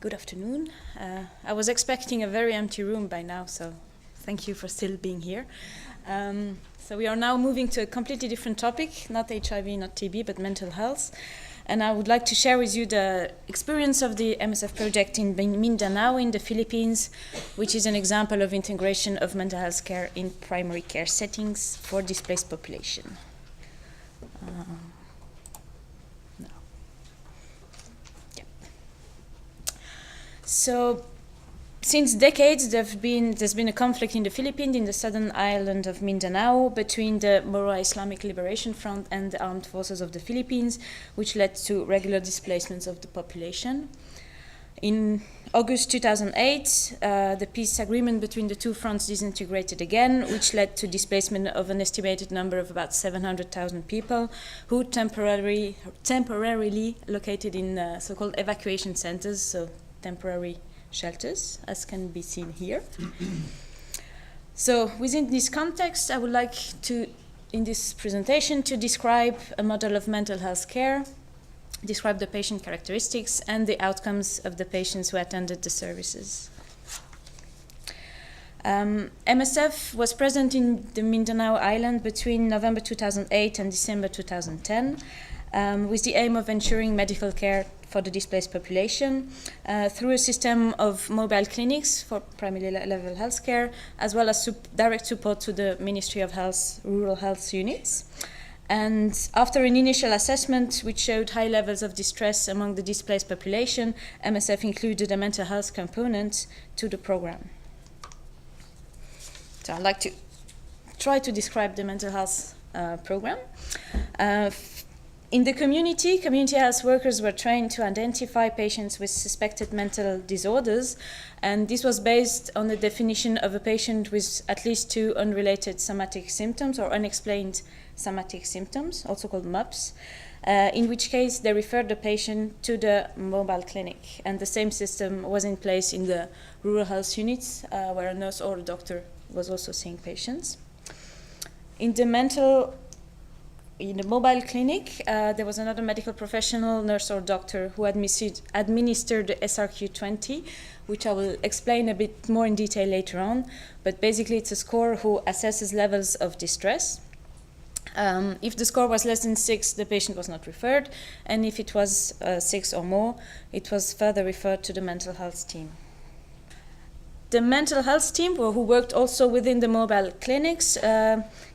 Good afternoon. I was expecting a very empty room by now, so thank you for still being here. So we are now moving to a completely different topic, not HIV, not TB, but mental health. And I would like to share with you the experience of the MSF project in Mindanao in the Philippines, which is an example of integration of mental health care in primary care settings for displaced population. So, since decades, there's been a conflict in the Philippines, in the southern island of Mindanao, between the Moro Islamic Liberation Front and the armed forces of the Philippines, which led to regular displacements of the population. In August 2008, the peace agreement between the two fronts disintegrated again, which led to displacement of an estimated number of about 700,000 people who temporarily located in so-called evacuation centers, so temporary shelters, as can be seen here. So within this context, I would like to, in this presentation, to describe a model of mental health care, describe the patient characteristics and the outcomes of the patients who attended the services. MSF was present in the Mindanao Island between November 2008 and December 2010, with the aim of ensuring medical care for the displaced population through a system of mobile clinics for primary level healthcare, as well as direct support to the Ministry of Health rural health units. And after an initial assessment which showed high levels of distress among the displaced population, MSF included a mental health component to the program. So I'd like to try to describe the mental health program. In the community health workers were trained to identify patients with suspected mental disorders, and this was based on the definition of a patient with at least 2 unrelated somatic symptoms or unexplained somatic symptoms, also called MUPS, in which case they referred the patient to the mobile clinic. And the same system was in place in the rural health units, where a nurse or a doctor was also seeing patients. In the mobile clinic, there was another medical professional, nurse or doctor, who administered the SRQ-20, which I will explain a bit more in detail later on. But basically, it's a score who assesses levels of distress. If the score was less than 6, the patient was not referred, and if it was 6 or more, it was further referred to the mental health team. The mental health team, who worked also within the mobile clinics,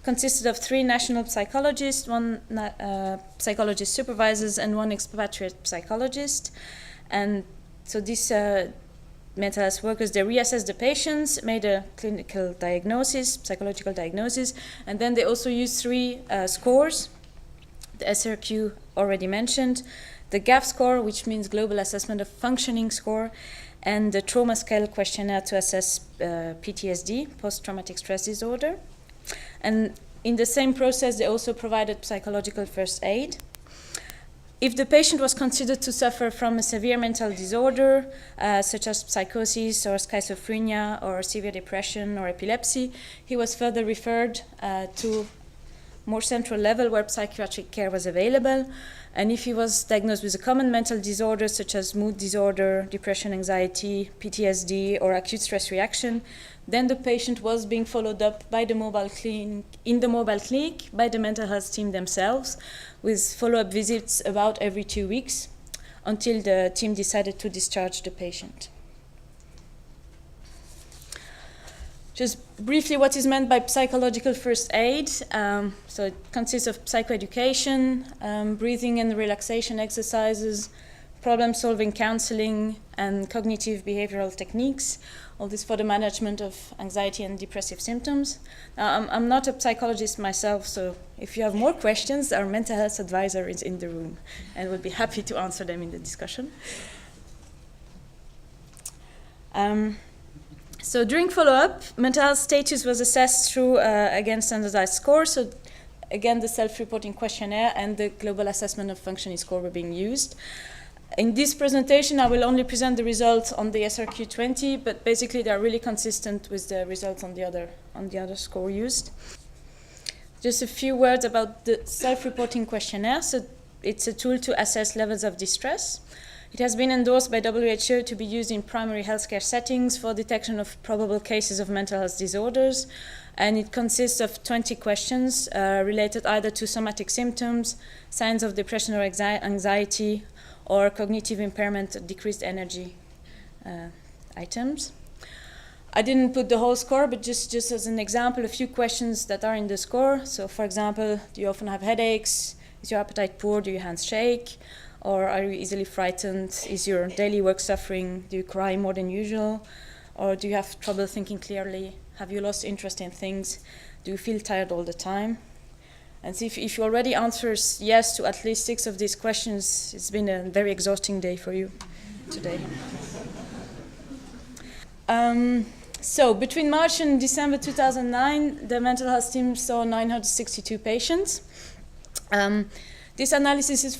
consisted of 3 national psychologists, 1 psychologist supervisors, and 1 expatriate psychologist. And so these mental health workers, they reassessed the patients, made a clinical diagnosis, psychological diagnosis, and then they also used 3 scores: the SRQ already mentioned, the GAF score, which means Global Assessment of Functioning score, and the trauma scale questionnaire to assess PTSD, post-traumatic stress disorder. And in the same process, they also provided psychological first aid. If the patient was considered to suffer from a severe mental disorder, such as psychosis or schizophrenia or severe depression or epilepsy, he was further referred to more central level where psychiatric care was available. And if he was diagnosed with a common mental disorder such as mood disorder, depression, anxiety, PTSD, or acute stress reaction, then the patient was being followed up by the mobile clinic by the mental health team themselves, with follow-up visits about every 2 weeks until the team decided to discharge the patient. Just briefly, what is meant by psychological first aid. So it consists of psychoeducation, breathing and relaxation exercises, problem-solving counseling, and cognitive behavioral techniques. All this for the management of anxiety and depressive symptoms. Now, I'm not a psychologist myself, so if you have more questions, our mental health advisor is in the room and will be happy to answer them in the discussion. So during follow-up, mental health status was assessed through, again, standardized scores. So again, the self-reporting questionnaire and the global assessment of functioning score were being used. In this presentation, I will only present the results on the SRQ-20, but basically they are really consistent with the results on the other score used. Just a few words about the self-reporting questionnaire. So it's a tool to assess levels of distress. It has been endorsed by WHO to be used in primary healthcare settings for detection of probable cases of mental health disorders, and it consists of 20 questions related either to somatic symptoms, signs of depression or anxiety, or cognitive impairment, decreased energy items. I didn't put the whole score, but just as an example, a few questions that are in the score. So, for example, do you often have headaches? Is your appetite poor? Do your hands shake? Or are you easily frightened? Is your daily work suffering? Do you cry more than usual? Or do you have trouble thinking clearly? Have you lost interest in things? Do you feel tired all the time? And see if you already answer yes to at least 6 of these questions, it's been a very exhausting day for you today. So between March and December 2009, the mental health team saw 962 patients. This analysis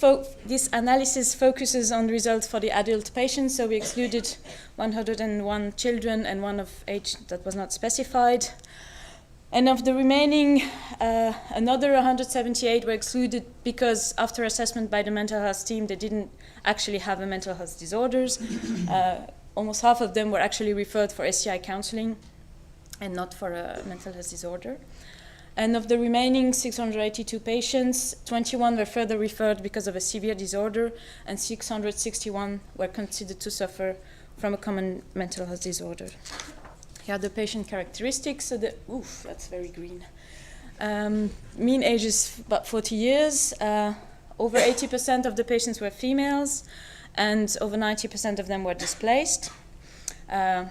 focuses on results for the adult patients, so we excluded 101 children and one of age that was not specified. And of the remaining, another 178 were excluded because after assessment by the mental health team, they didn't actually have a mental health disorders. Almost half of them were actually referred for STI counseling and not for a mental health disorder. And of the remaining 682 patients, 21 were further referred because of a severe disorder, and 661 were considered to suffer from a common mental health disorder. Here are the patient characteristics. So that's very green. Mean age is about 40 years. Over 80% of the patients were females, and over 90% of them were displaced. The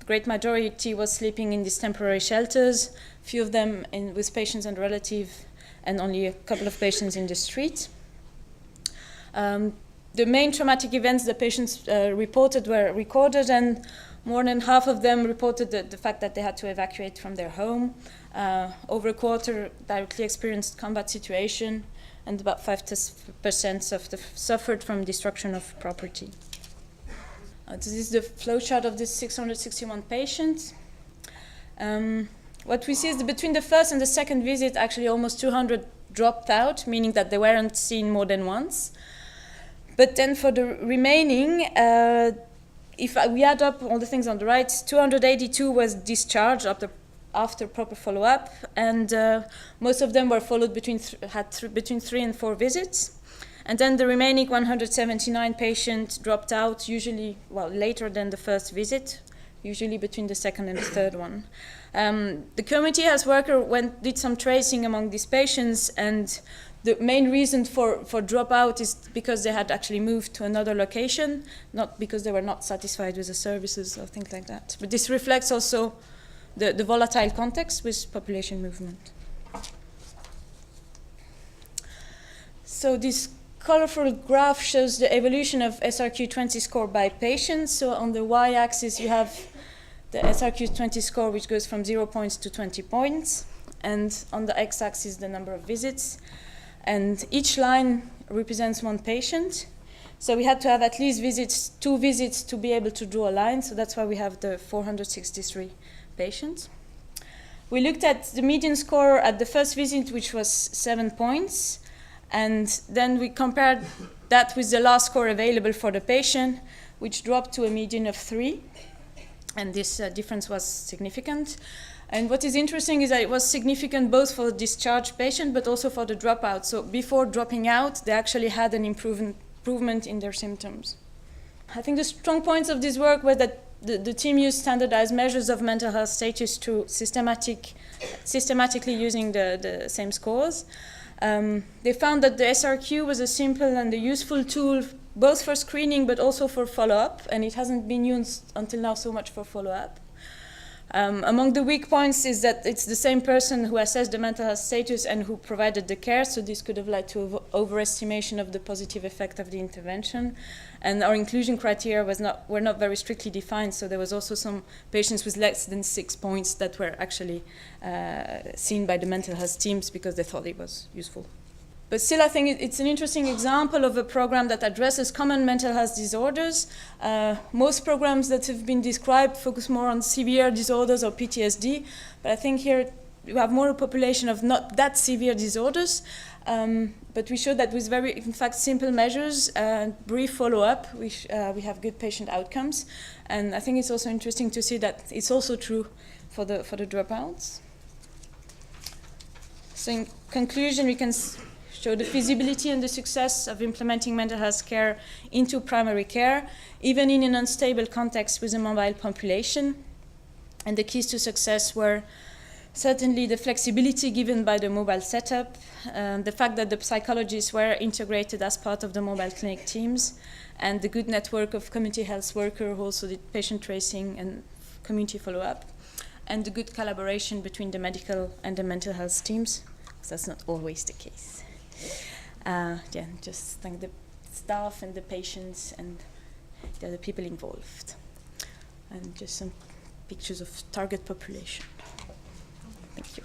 great majority was sleeping in these temporary shelters, few of them with patients and relatives, and only a couple of patients in the street. The main traumatic events the patients reported were recorded, and more than half of them reported the fact that they had to evacuate from their home. Over a quarter directly experienced combat situation, and about 5% suffered from destruction of property. This is the flowchart of these 661 patients. What we see is that between the first and the second visit, actually almost 200 dropped out, meaning that they weren't seen more than once. But then for the remaining, if we add up all the things on the right, 282 was discharged after proper follow-up, and most of them were followed between 3 and 4 visits. And then the remaining 179 patients dropped out, usually later than the first visit, usually between the second and the third one. The community health worker did some tracing among these patients, and the main reason for dropout is because they had actually moved to another location, not because they were not satisfied with the services or things like that. But this reflects also the volatile context with population movement. So this colorful graph shows the evolution of SRQ-20 score by patients. So on the y-axis you have the SRQ-20 score, which goes from 0 points to 20 points, and on the x-axis the number of visits. And each line represents one patient. So we had to have at least 2 visits to be able to draw a line, so that's why we have the 463 patients. We looked at the median score at the first visit, which was 7 points, and then we compared that with the last score available for the patient, which dropped to a median of 3, and this difference was significant. And what is interesting is that it was significant both for the discharged patient but also for the dropout. So before dropping out, they actually had an improvement in their symptoms. I think the strong points of this work were that the team used standardized measures of mental health status to systematically using the same scores. They found that the SRQ was a simple and a useful tool both for screening but also for follow-up, and it hasn't been used until now so much for follow-up. Among the weak points is that it's the same person who assessed the mental health status and who provided the care, so this could have led to overestimation of the positive effect of the intervention. And our inclusion criteria were not very strictly defined, so there was also some patients with less than 6 points that were actually seen by the mental health teams because they thought it was useful. But still, I think it's an interesting example of a program that addresses common mental health disorders. Most programs that have been described focus more on severe disorders or PTSD, but I think here you have more a population of not that severe disorders, but we showed that with very, in fact, simple measures, brief follow-up, we have good patient outcomes. And I think it's also interesting to see that it's also true for the dropouts. So in conclusion, we can show the feasibility and the success of implementing mental health care into primary care, even in an unstable context with a mobile population. And the keys to success were certainly the flexibility given by the mobile setup, the fact that the psychologists were integrated as part of the mobile clinic teams, and the good network of community health workers who also did patient tracing and community follow-up, and the good collaboration between the medical and the mental health teams, because that's not always the case. Just thank the staff and the patients and the other people involved. And just some pictures of target population. Thank you.